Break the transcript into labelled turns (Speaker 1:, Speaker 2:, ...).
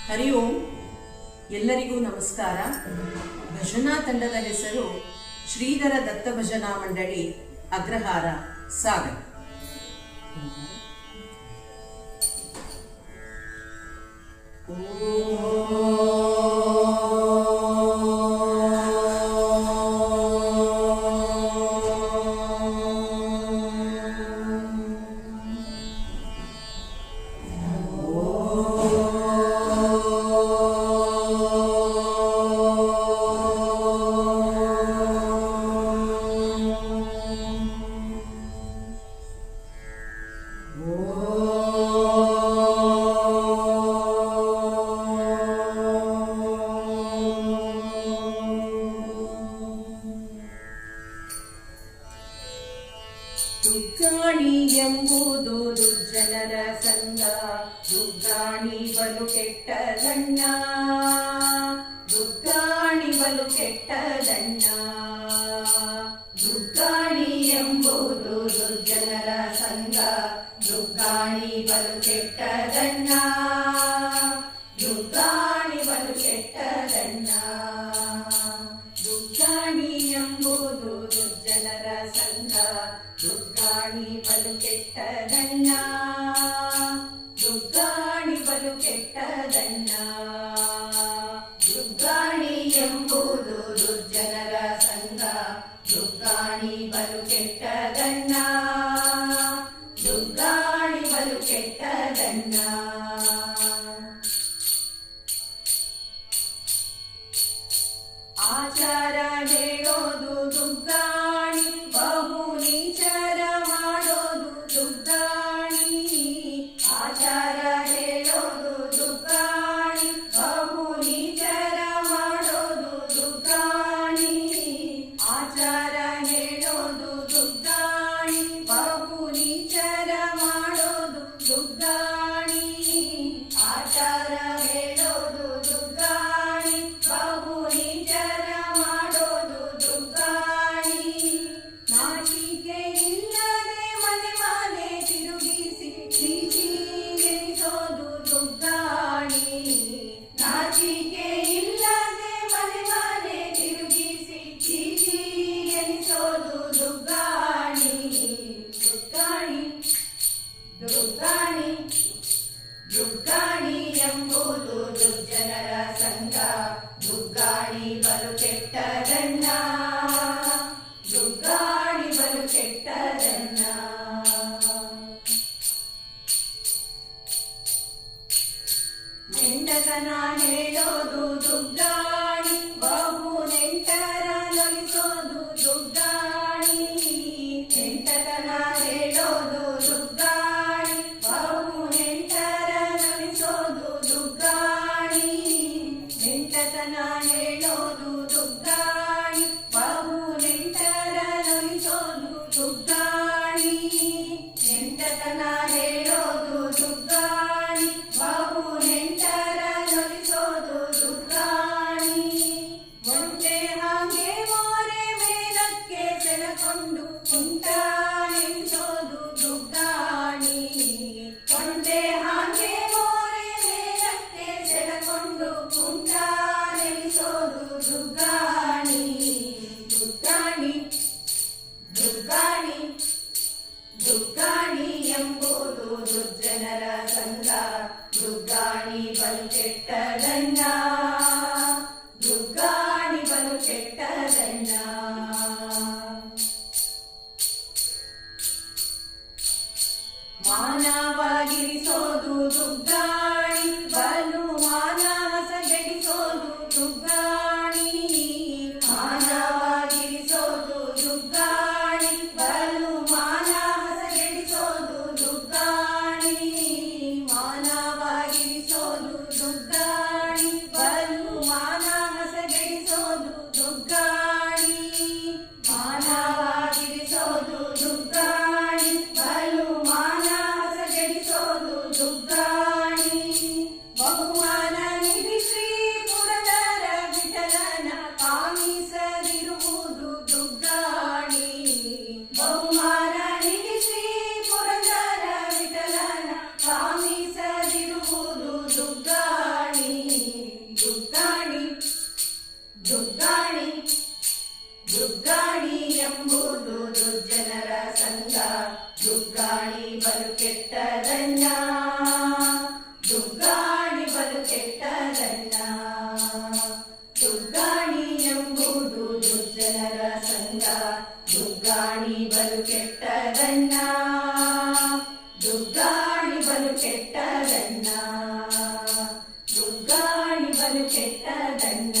Speaker 1: ಹರಿ ಓಂ. ಎಲ್ಲರಿಗೂ ನಮಸ್ಕಾರ. ಭಜನಾ ತಂಡದ ಹೆಸರು ಶ್ರೀಧರ ದತ್ತ ಭಜನಾ ಮಂಡಳಿ, ಅಗ್ರಹಾರ, ಸಾಗರ. ದುಗ್ಗಾಣಿ ಎಂಬುದು ದುರ್ಜನರ ಸಂಗ, ದುಗ್ಗಾಣಿ ಬಲು ಕೆಟ್ಟದಣ್ಣ, ದುಗ್ಗಾಣಿ ಬಲು ಕೆಟ್ಟದಣ್ಣ. ದುಗ್ಗಾಣಿ ಎಂಬುದು ದುರ್ಜನರ ಸಂಗ, ದುಗ್ಗಾಣಿ ಬಲು ಕೆಟ್ಟದಣ್ಣ, ದುಗ್ಗಾಣಿ ಬಲು ಕೆಟ್ಟದಣ್ಣ. ದುಗ್ಗಾಣಿ ಎಂಬುದು ದುರ್ಜನರ ಸಂಗ, ದುಗ್ಗಾಣಿ ಬಲು ಕೆಟ್ಟದಣ್ಣ, ದುಗ್ಗಾಣಿ ಬಲು ಕೆಟ್ಟದಣ್ಣ. ದುಗ್ಗಾಣಿ ಎಂಬುದು ದುರ್ಜನರ ಸಂಗ, ದುಗ್ಗಾಣಿ ಬಲು ಕೆಟ್ಟದಣ್ಣ, ದುಗ್ಗಾಣಿ ಬಲು ಕೆಟ್ಟದಣ್ಣ. ಆಚಾರ ಹೇಳೋದು ದುಗ್ಗಾಣಿ, ಬಹು ನೀಚರ ಮಾಡೋದು ದುಗ್ಗಾಣಿ. ಆಚಾರ ಹೇಳೋದು ದುಗ್ಗಾಣಿ, ಬಹು ನೀಚರ ಮಾಡೋದು ದುಗ್ಗಾಣಿ. ಆಚಾರ ಹೇಳೋದು ದುಗ್ಗಾಣಿ, ಬಹು ನೀಚರ ಮಾಡೋದು ದುಗ್ಗಾಣಿ. ಆಚಾರ ಹೇಳೋದು ದುಗ್ಗಾಣಿ, ಬಹು ನೀಚರ ಮಾಡೋದು ದುಗ್ಗಾಣಿ. ನಾಚಿಕೆ ಇಲ್ಲದೆ ಮನೆ ಮನೆ ತಿರುಗಿಸಿ ಚೀಚಿ ಎನಿಸೋದು ದುಗ್ಗಾಣಿ. ನಾಚಿಕೆ ಇಲ್ಲದೆ ಮನೆ ಮನೆ ತಿರುಗಿಸಿ ಚೀಚಿ ಎನಿಸೋದು ದುಗ್ಗಾಣಿ. ದುಗ್ಗಾಣಿ ದುಗ್ಗಾಣಿ ದುಗ್ಗಾಣಿ ಎಂಬುದು ದುರ್ಜನರ ಸಂಗ, ದುಗ್ಗಾಣಿ ಬಲು ಕೆಟ್ಟದಣ್ಣ, ದುಗ್ಗಾಣಿ ಬಲು ಕೆಟ್ಟದಣ್ಣ. ನೆಂಟತನ ಹೇಳೋದು ದುಗ್ಗಾಣಿ, ಬಹು ನೆಂಟರ ನಲಿಸೋದು ದುಗ್ಗಾಣಿ. ನೆಂಟತನ ಹೇಳೋದು ದುಗ್ಗಾಣಿ, ಬಹು ನೆಂಟರ ನಲಿಸೋದು ದುಗ್ಗಾಣಿ. ನೆಂಟತನ ಹೇಳೋದು ದುಗ್ಗಾಣಿ, ಬಹು ನೆಂಟರ ನಲಿಸೋದು ದುಗ್ಗಾಣಿ. ನೆಂಟತನ ಹೇಳೋದು ದುಗ್ಗಾಣಿ, ಬಹು ನೆಂಟರ ನಲಿಸೋದು ದುಗ್ಗಾಣಿ. ಒಂಟೆ ಹಾಗೆ ಮೋರೆ ಮೇಲಕ್ಕೆ ಸೆಳಕೊಂಡು ಕುಂಟ ನೆನೆಸೋದು ದುಗ್ಗಾಣಿ. ಒಂಟೆ ಹಾಗೆ ಮೋರೆ ಮೇಲಕ್ಕೆ ಸೆಳಕೊಂಡು ಕುಂಟ ನೆನೆಸೋದು ದುಗ್ಗಾಣಿ. ದುಗ್ಗಾಣಿ ದುಗ್ಗಾಣಿ ದುಗ್ಗಾಣಿ ಎಂಬುದು ದುರ್ಜನರ ಸಂಗ, ದುಗ್ಗಾಣಿ ಬಲು ಕೆಟ್ಟದಣ್ಣ, ದುಗ್ಗಾಣಿ ಬಲು ಕೆಟ್ಟದಣ್ಣ. ಮಾನವಾಗಿರಿಸೋದು ದುಗ್ಗಾಣಿ, ಬಲು ಮಾನ ಹಸಗೆಡಿಸೋದು ದುಗ್ಗಾಣಿ. ಮಾನವಾಗಿರಿಸೋದು ದುಗ್ಗಾಣಿ, ಬಲು ಮಾನ ಹಸಗೆಡಿಸೋದು ದುಗ್ಗಾಣಿ. ಮಾನವಾಗಿರಿಸೋದು ದುಗ್ಗಾಣಿ, ಬಲು ಮಾನ ಹಸಗೆಡಿಸೋದು ದುಗ್ಗಾಣಿ. ಮಾನವಾಗಿರಿಸೋದು ದುಗ್ಗಾಣಿ, ಬಲು ಮಾನ ಹಸಗೆಡಿಸೋದು ದುಗ್ಗಾಣಿ. ದುಗ್ಗಾಣಿ ಎಂಬುದು ದುರ್ಜನರ ಸಂಘ ದುಗ್ಗಾಣಿ ಬಲು ಕೆಟ್ಟದಣ್ಣ ದುಗ್ಗಾಣಿ ಬಲು ಕೆಟ್ಟದಣ್ಣ ದುಗ್ಗಾಣಿ ಎಂಬುದು ದುರ್ಜನರ ಸಂಘ ದುಗ್ಗಾಣಿ ಬಲು ಕೆಟ್ಟದಣ್ಣ ದುಗ್ಗಾಣಿ ಬಲು ಕೆಟ್ಟದಣ್ಣ ದುಗ್ಗಾಣಿ ಬಲು ಕೆಟ್ಟದಣ್ಣ